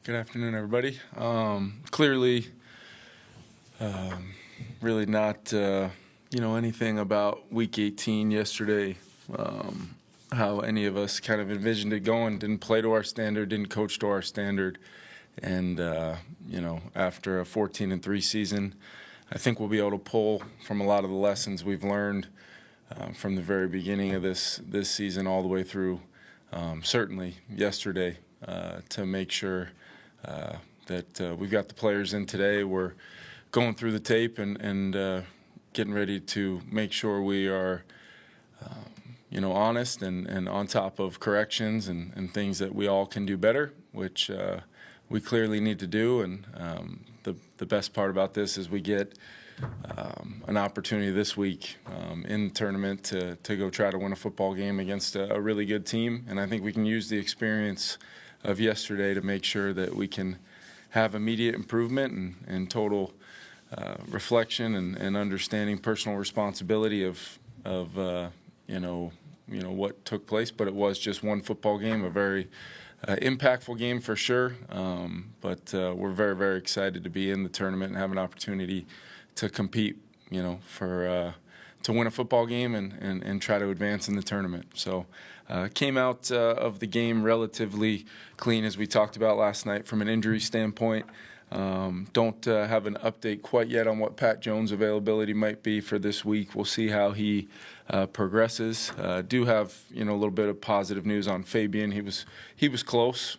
Good afternoon, everybody. Clearly, really not, anything about Week 18 yesterday, how any of us kind of envisioned it going. Didn't play to our standard, didn't coach to our standard. And, after a 14-3 season, I think we'll be able to pull from a lot of the lessons we've learned from the very beginning of this season all the way through, certainly yesterday, to make sure that we've got the players in today. We're going through the tape and getting ready to make sure we are, honest and on top of corrections and things that we all can do better, which we clearly need to do. And the best part about this is we get an opportunity this week in the tournament to go try to win a football game against a really good team. And I think we can use the experience of yesterday to make sure that we can have immediate improvement and total reflection and understanding personal responsibility of what took place. But it was just one football game, a very impactful game for sure. But we're very, very excited to be in the tournament and have an opportunity to compete, to win a football game and try to advance in the tournament. So came out of the game relatively clean, as we talked about last night, from an injury standpoint. Don't have an update quite yet on what Pat Jones' availability might be for this week. We'll see how he progresses. Do have a little bit of positive news on Fabian. He was close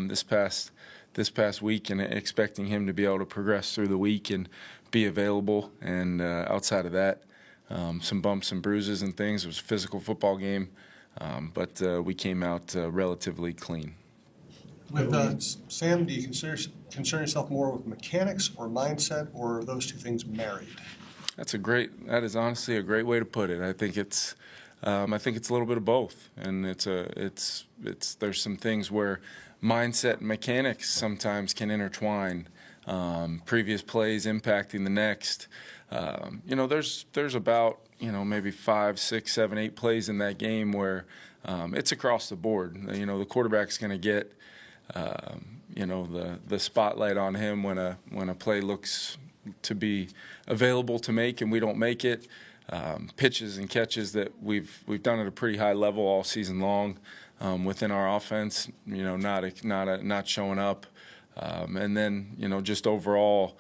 this past week, and expecting him to be able to progress through the week and be available. And outside of that, some bumps and bruises and things. It was a physical football game, but we came out relatively clean. With Sam, do you concern yourself more with mechanics or mindset, or are those two things married? That is honestly a great way to put it. I think it's a little bit of both, and there's some things where mindset and mechanics sometimes can intertwine. Previous plays impacting the next. There's about maybe 5, 6, 7, 8 plays in that game where it's across the board. The quarterback's going to get the spotlight on him when a play looks to be available to make and we don't make it. Pitches and catches that we've done at a pretty high level all season long within our offense. Not showing up. And then, just overall,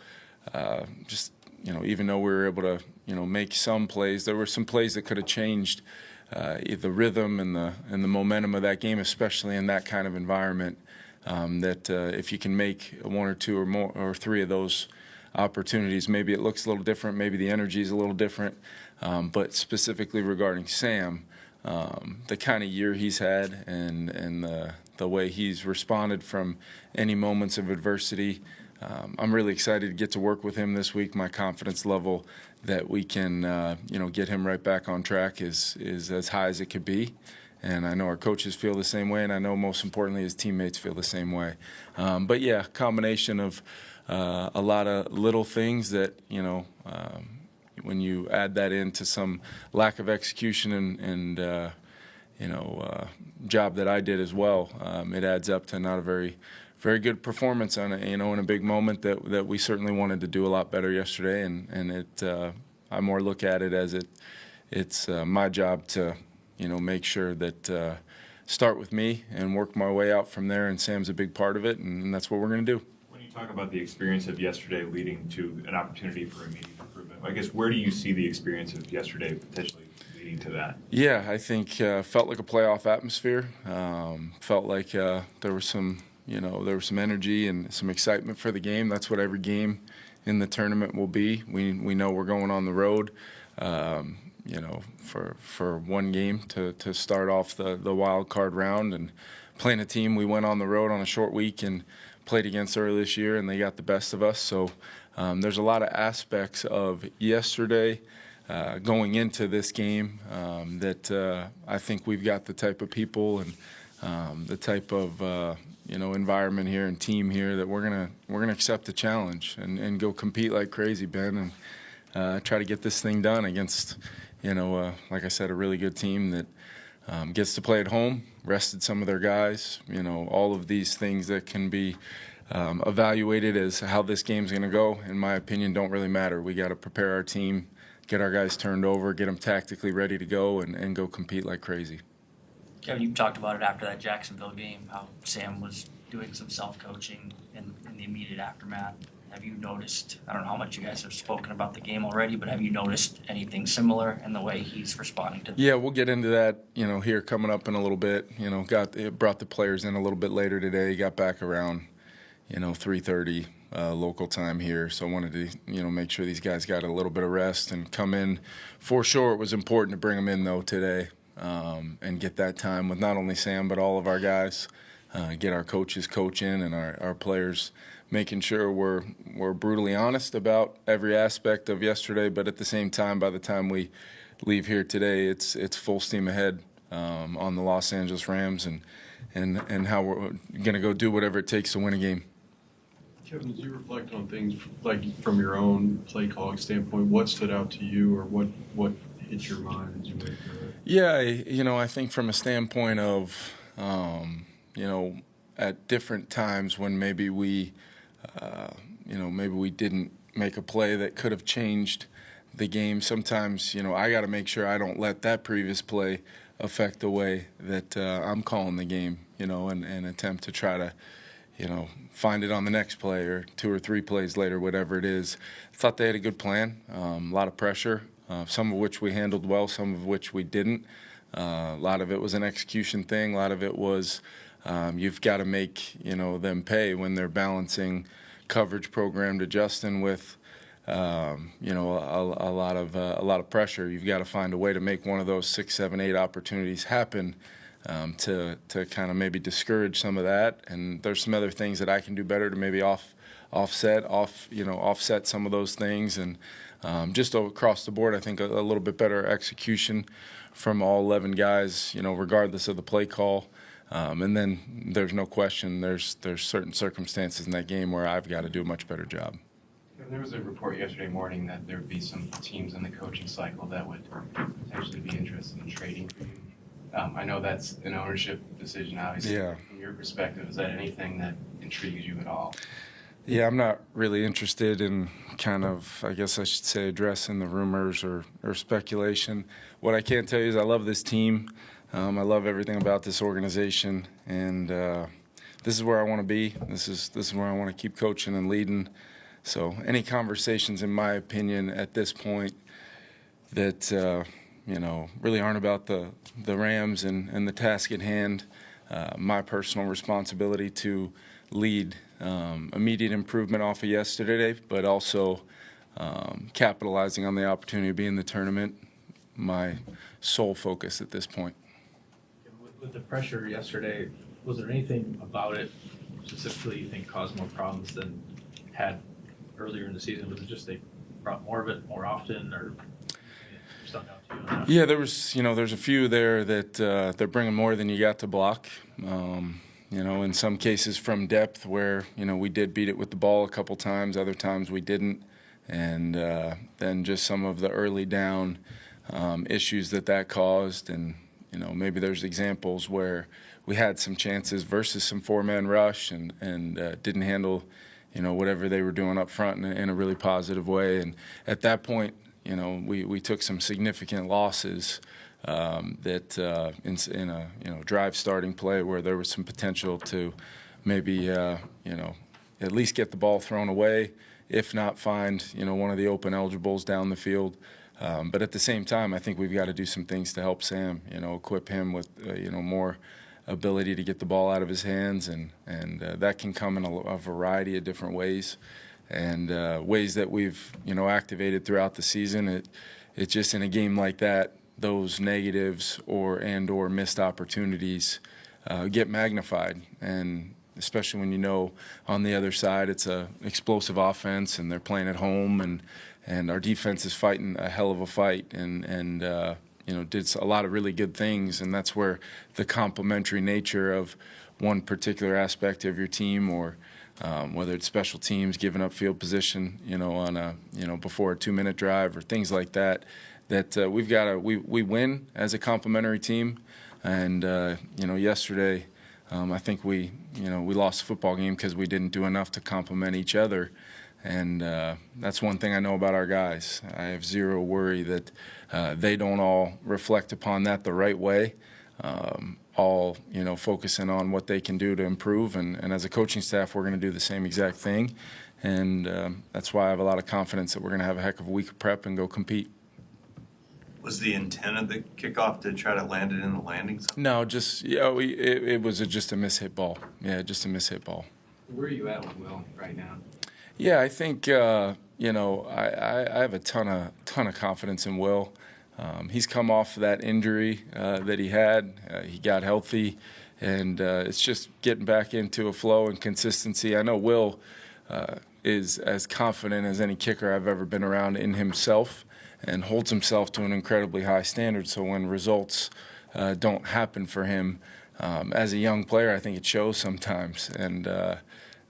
even though we were able to, make some plays, there were some plays that could have changed the rhythm and the momentum of that game, especially in that kind of environment. That if you can make 1 or 2 or more or 3 of those opportunities, maybe it looks a little different, maybe the energy is a little different. But specifically regarding Sam, the kind of year he's had and the way he's responded from any moments of adversity. I'm really excited to get to work with him this week. My confidence level that we can, get him right back on track is as high as it could be. And I know our coaches feel the same way, and I know most importantly his teammates feel the same way. But yeah, combination of a lot of little things that, when you add that into some lack of execution and job that I did as well, it adds up to not a very, very good performance on in a big moment that we certainly wanted to do a lot better yesterday. And I more look at it as it's my job to make sure that start with me and work my way out from there. And Sam's a big part of it, and that's what we're going to do. When you talk about the experience of yesterday leading to an opportunity for immediate improvement, I guess where do you see the experience of yesterday potentially leading to that? Yeah, I think felt like a playoff atmosphere. Felt like there was some energy and some excitement for the game. That's what every game in the tournament will be. We know we're going on the road. For one game to start off the wild card round and playing a team we went on the road on a short week and played against early this year, and they got the best of us. So there's a lot of aspects of yesterday going into this game that I think we've got the type of people and the type of environment here and team here that we're gonna accept the challenge and go compete like crazy, Ben, and try to get this thing done against like I said, a really good team that gets to play at home, rested some of their guys, all of these things that can be evaluated as how this game's going to go, in my opinion, don't really matter. We got to prepare our team, get our guys turned over, get them tactically ready to go, and go compete like crazy. Kevin, you talked about it after that Jacksonville game, how Sam was doing some self-coaching in the immediate aftermath. Have you noticed, I don't know how much you guys have spoken about the game already, but have you noticed anything similar in the way he's responding to Yeah, we'll get into that, here coming up in a little bit. Brought the players in a little bit later today, got back around, 3:30 local time here. So I wanted to, make sure these guys got a little bit of rest and come in. For sure, it was important to bring them in, though, today and get that time with not only Sam but all of our guys, get our coaches coaching and our players making sure we're brutally honest about every aspect of yesterday, but at the same time, by the time we leave here today, it's full steam ahead on the Los Angeles Rams and how we're going to go do whatever it takes to win a game. Kevin, as you reflect on things like from your own play calling standpoint, what stood out to you, or what hit your mind as you went through it? Yeah, I think from a standpoint of, at different times when maybe we didn't make a play that could have changed the game. Sometimes, I got to make sure I don't let that previous play affect the way that I'm calling the game, and attempt to try to, find it on the next play or 2 or 3 plays later, whatever it is. I thought they had a good plan, a lot of pressure, some of which we handled well, some of which we didn't. A lot of it was an execution thing. A lot of it was you've got to make them pay when they're balancing coverage program to Justin with a lot of pressure. You've got to find a way to make one of those 6, 7, 8 opportunities happen to kind of maybe discourage some of that. And there's some other things that I can do better to maybe offset some of those things. And just across the board, I think a little bit better execution from all 11 guys, regardless of the play call. And then there's no question there's certain circumstances in that game where I've got to do a much better job. There was a report yesterday morning that there would be some teams in the coaching cycle that would potentially be interested in trading for you. I know that's an ownership decision, obviously. Yeah. From your perspective, is that anything that intrigues you at all? Yeah, I'm not really interested in kind of, I guess I should say, addressing the rumors or speculation. What I can tell you is I love this team. I love everything about this organization, and this is where I want to be. This is where I want to keep coaching and leading. So any conversations, in my opinion, at this point that really aren't about the Rams and the task at hand, my personal responsibility to lead immediate improvement off of yesterday, but also capitalizing on the opportunity to be in the tournament, my sole focus at this point. With the pressure yesterday, was there anything about it specifically you think caused more problems than had earlier in the season? Was it just they brought more of it more often, or stuck out to you on that? Yeah, there's a few there that they're bringing more than you got to block. In some cases from depth where, we did beat it with the ball a couple times, other times we didn't. And then just some of the early down issues that caused. And, maybe there's examples where we had some chances versus some 4-man rush and didn't handle, whatever they were doing up front in a really positive way. And at that point, we took some significant losses that in a drive starting play where there was some potential to maybe at least get the ball thrown away, if not find one of the open eligibles down the field. But at the same time, I think we've got to do some things to help Sam, equip him with more ability to get the ball out of his hands, and that can come in a variety of different ways, and ways that we've activated throughout the season. It just in a game like that, those negatives or missed opportunities get magnified, and especially when on the other side it's a explosive offense and they're playing at home, and our defense is fighting a hell of a fight, and did a lot of really good things, and that's where the complementary nature of one particular aspect of your team, or whether it's special teams giving up field position, on a before a 2-minute drive or things like that. We've got we win as a complementary team, and yesterday I think we lost the football game because we didn't do enough to complement each other. And that's one thing I know about our guys. I have zero worry that they don't all reflect upon that the right way, all focusing on what they can do to improve. And as a coaching staff, we're going to do the same exact thing. And that's why I have a lot of confidence that we're going to have a heck of a week of prep and go compete. Was the intent of the kickoff to try to land it in the landing zone? No, just it was just a mishit ball. Yeah, just a mishit ball. Where are you at with Will right now? Yeah, I think I have a ton of confidence in Will. He's come off of that injury that he had. He got healthy, and it's just getting back into a flow and consistency. I know Will is as confident as any kicker I've ever been around in himself, and holds himself to an incredibly high standard. So when results don't happen for him as a young player, I think it shows sometimes, and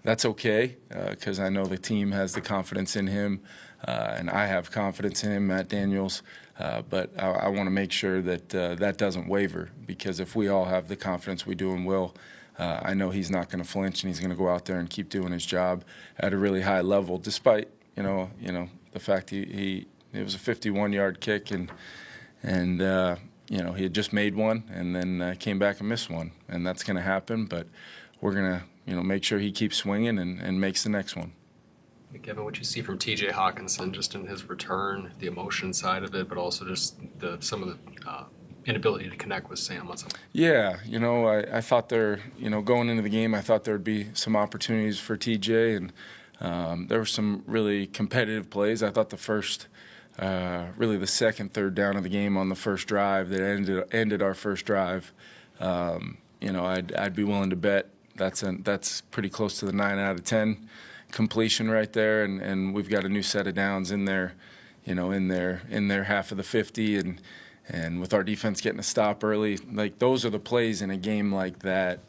that's okay because I know the team has the confidence in him, and I have confidence in him, Matt Daniels. But I want to make sure that that doesn't waver, because if we all have the confidence we do in Will, I know he's not going to flinch, and he's going to go out there and keep doing his job at a really high level, despite the fact it was a 51-yard kick, and he had just made one, and then came back and missed one, and that's going to happen. But we're going to make sure he keeps swinging and makes the next one. Given what you see from TJ Hockenson, just in his return, the emotion side of it, but also just some of the inability to connect with Sam on something. Yeah, I thought going into the game, I thought there would be some opportunities for TJ, and there were some really competitive plays. I thought really the second, third down of the game on the first drive that ended our first drive, I'd be willing to bet that's pretty close to the 9 out of 10 completion right there, and we've got a new set of downs in there, in their half of the 50, and with our defense getting a stop early, like those are the plays in a game like that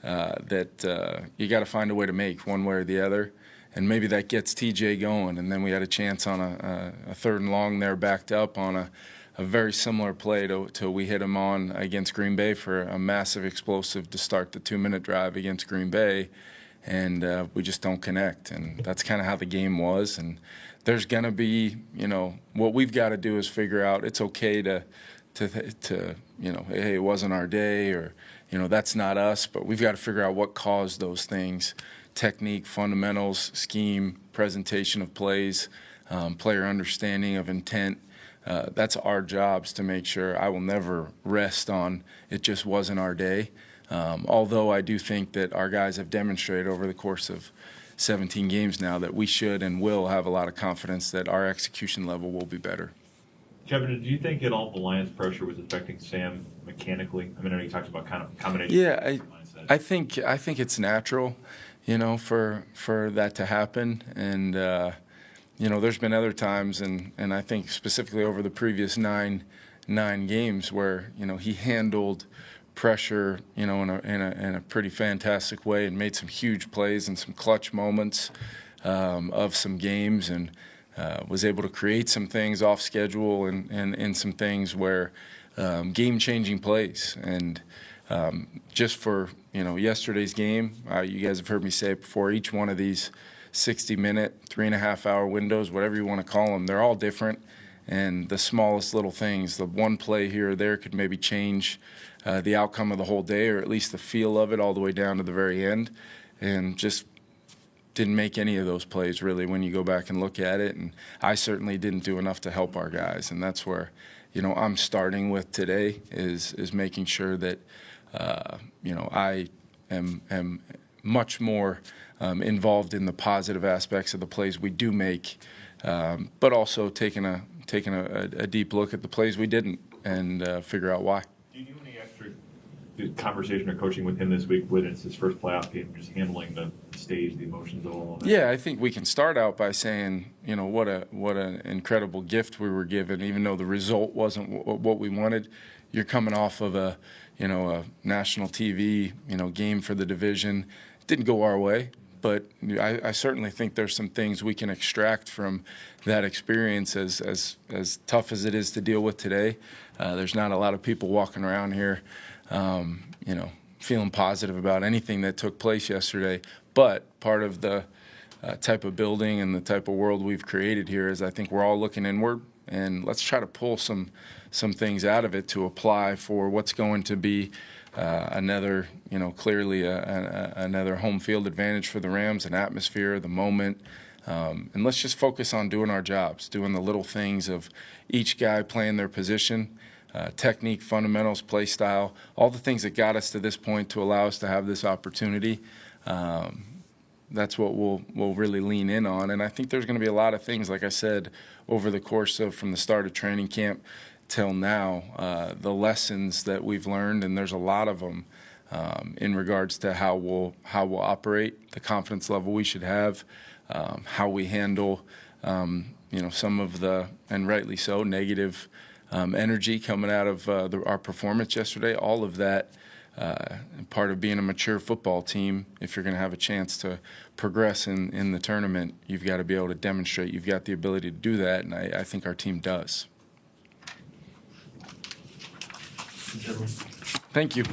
that you got to find a way to make one way or the other, and maybe that gets TJ going. And then we had a chance on a third and long there, backed up on a very similar play to we hit him on against Green Bay for a massive explosive to start the 2-minute drive against Green Bay. And we just don't connect, and that's kind of how the game was. And there's going to be, what we've got to do is figure out it's okay to hey, it wasn't our day, or, that's not us, but we've got to figure out what caused those things: technique, fundamentals, scheme, presentation of plays, player understanding of intent. That's our jobs to make sure. I will never rest on it just wasn't our day. Although I do think that our guys have demonstrated over the course of 17 games now that we should and will have a lot of confidence that our execution level will be better. Kevin, do you think at all the Lions' pressure was affecting Sam mechanically? I mean, I know you talked about kind of combination. Yeah, I think it's natural, for that to happen. And there's been other times, and I think specifically over the previous nine games where he handled pressure, in a pretty fantastic way, and made some huge plays and some clutch moments of some games, and was able to create some things off schedule and some things where game-changing plays. And just for yesterday's game, you guys have heard me say it before. Each one of these 60-minute, 3.5-hour windows, whatever you want to call them, they're all different. And the smallest little things, the one play here or there, could maybe change the outcome of the whole day, or at least the feel of it, all the way down to the very end. And just didn't make any of those plays, really, when you go back and look at it. And I certainly didn't do enough to help our guys. And that's where, I'm starting with today is making sure that, I am much more involved in the positive aspects of the plays we do make, but also taking a deep look at the plays we didn't, and figure out why. Do you do any extra conversation or coaching with him this week when it's his first playoff game, just handling the stage, the emotions of all of that? Yeah, I think we can start out by saying, what an incredible gift we were given, even though the result wasn't what we wanted. You're coming off of a national TV, game for the division. It didn't go our way, but I certainly think there's some things we can extract from that experience, as tough as it is to deal with today. There's not a lot of people walking around here, feeling positive about anything that took place yesterday. But part of the type of building and the type of world we've created here is I think we're all looking inward, and let's try to pull some things out of it to apply for what's going to be another, clearly another home field advantage for the Rams, an atmosphere, the moment. And let's just focus on doing our jobs, doing the little things of each guy playing their position, technique, fundamentals, play style, all the things that got us to this point to allow us to have this opportunity. That's what we'll really lean in on. And I think there's going to be a lot of things, like I said, over the course of from the start of training camp till now, the lessons that we've learned, and there's a lot of them in regards to how we'll operate, the confidence level we should have, how we handle, some of the, and rightly so, negative energy coming out of our performance yesterday. All of that, part of being a mature football team, if you're going to have a chance to progress in the tournament, you've got to be able to demonstrate you've got the ability to do that, and I think our team does. Thank you.